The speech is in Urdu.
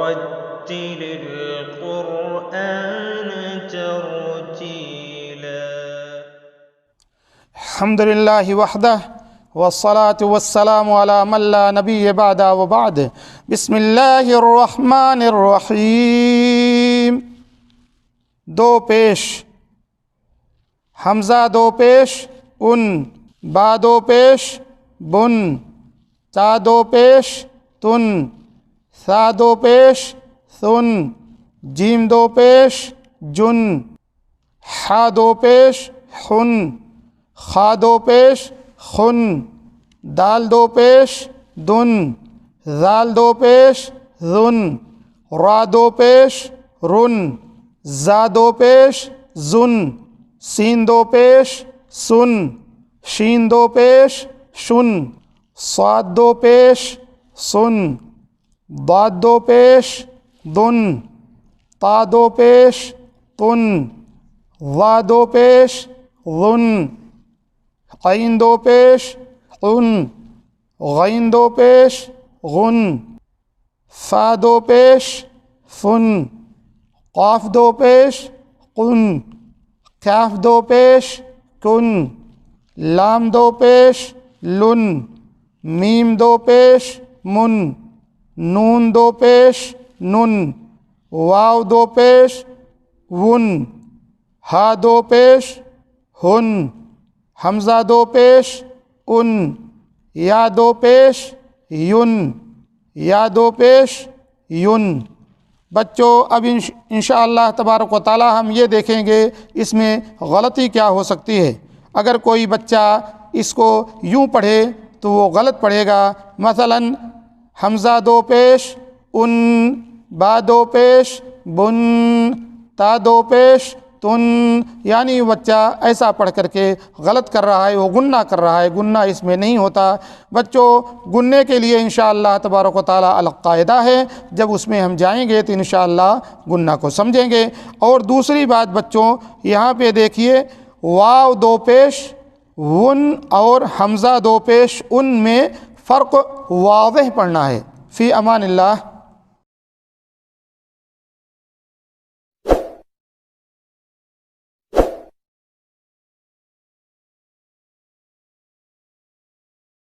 ورتل القرآن ترتيلا. الحمد للہ وحدہ والصلاة والسلام علی من لا نبی بعد وبعد. بسم اللہ الرحمن الرحیم. دو پیش، حمزہ دو پیش ان، با دو پیش بن، تا دو پیش تن، ثا دو پیش ثن، جیم دو پیش جن، حا دو پیش حن، خا دو پیش خن، دال دو پیش دن، ذال دو پیش ذن، را دو پیش رن، زا دو پیش زن، سین دو پیش سن، شین دو پیش شن، صاد دو پیش سن، ضاد دو پیش دن، طا دو پیش تن، ظا دو پیش ظن، عین دو پیش عن، غین دو پیش غن، فا دو پیش فن، قاف دو پیش قن، کاف دو پیش کن، لام دو پیش لن، میم دو پیش من، نون دو پیش نن، واو دو پیش ون، ہا دو پیش ہن، حمزہ دو پیش ان، یا دو پیش یون، یا دو پیش یون. بچوں اب انشاءاللہ تبارک و تعالی ہم یہ دیکھیں گے اس میں غلطی کیا ہو سکتی ہے. اگر کوئی بچہ اس کو یوں پڑھے تو وہ غلط پڑھے گا. مثلا حمزہ دو پیش ان، با دو پیش بن، تا دو پیش تن، یعنی بچہ ایسا پڑھ کر کے غلط کر رہا ہے، وہ گنہ کر رہا ہے. گنہ اس میں نہیں ہوتا. بچوں گننے کے لیے انشاءاللہ تبارک و تعالی القاعدہ ہے، جب اس میں ہم جائیں گے تو انشاءاللہ گنہ کو سمجھیں گے. اور دوسری بات بچوں یہاں پہ دیکھیے، واو دو پیش ون اور حمزہ دو پیش ان میں فرق واضح پڑھنا ہے. فی امان اللہ.